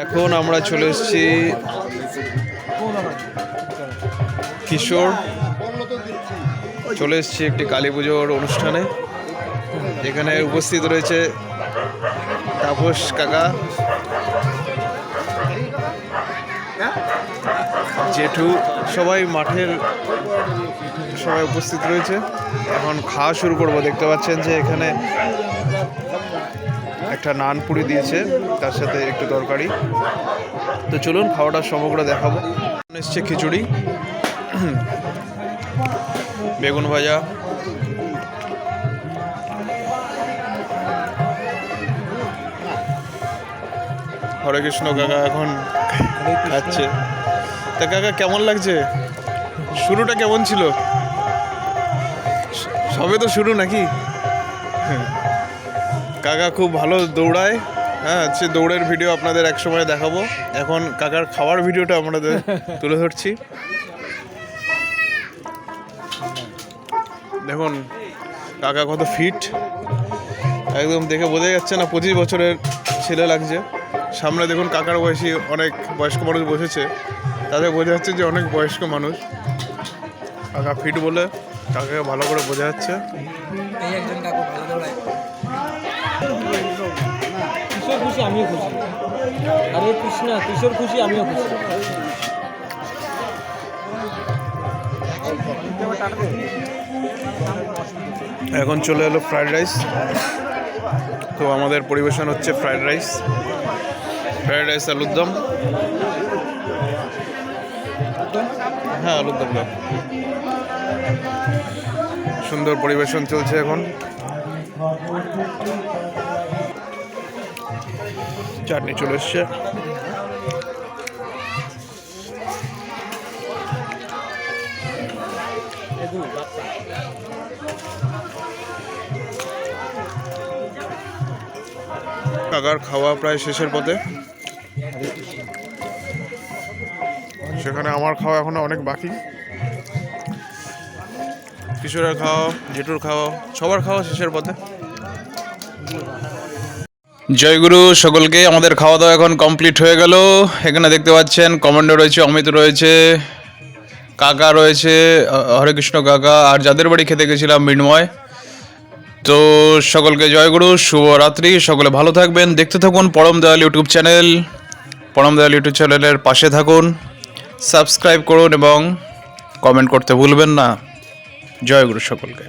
এখন আমরা চলে এসেছি কিশোর, চলে এসেছি একটি কালী পুজোর অনুষ্ঠানে। এখানে উপস্থিত রয়েছে তাপস কাকা, জেঠু, সবাই মাঠের সবাই উপস্থিত রয়েছে। এখন খাওয়া শুরু করবো। দেখতে পাচ্ছেন যে এখানে একটা নান পুরি দিয়েছে, তার সাথে একটু তরকারি। তো চলুন খাওয়াটা সমগ্র দেখাবো। এসছে খিচুড়ি, বেগুন ভাজা, হরে কৃষ্ণ কাকা এখন খাচ্ছে। তা কাকা কেমন লাগছে? শুরুটা কেমন ছিল? সবে তো শুরু নাকি? কাকা খুব ভালো দৌড়ায়। হ্যাঁ, সে দৌড়ের ভিডিও আপনাদের এক সময় দেখাবো। এখন কাকার খাওয়ার ভিডিওটা আমাদের তুলে ধরছি। দেখুন কাকা কত ফিট, একদম দেখে বোঝা যাচ্ছে না 25 বছরের ছেলে লাগছে। সামনে দেখুন কাকার বয়সী অনেক বয়স্ক মানুষ বসেছে, তাদের বোঝা যাচ্ছে যে অনেক বয়স্ক মানুষ। কাকা ফিট বলে কাকাকে ভালো করে বোঝা যাচ্ছে। কিশোর খুশি, আমিও খুশি। আরে কৃষ্ণা, কিশোর খুশি, আমিও খুশি। এখন চলে এলো ফ্রাইড রাইস। তো আমাদের পরিবেশন হচ্ছে ফ্রাইড রাইস, আলুর দম। হ্যাঁ, আলুর দম। সুন্দর পরিবেশন চলছে এখন। চাটনি চলে এসছে। কাকার খাওয়া প্রায় শেষের পথে। সেখানে আমার খাওয়া এখনো অনেক বাকি। কিশোরের খাওয়া, জেঠুর খাওয়া, সবার খাওয়া শেষের পথে। জয়গুরু সকলকে। আমাদের খাওয়া দাওয়া এখন কমপ্লিট হয়ে গেল। এখানে দেখতে পাচ্ছেন কমান্ডো রয়েছে, অমিত রয়েছে, কাকা রয়েছে, হরে কৃষ্ণ কাকা, আর যাদের বাড়ি খেতে গেছিলাম মৃন্ময়। তো সকলকে জয়গুরু, শুভরাত্রি, সকলে ভালো থাকবেন। দেখতে থাকুন পরম দয়াল ইউটিউব চ্যানেল। পরম দয়াল ইউটিউব চ্যানেলের পাশে থাকুন, সাবস্ক্রাইব করুন এবং কমেন্ট করতে ভুলবেন না। জয়গুরু সকলকে।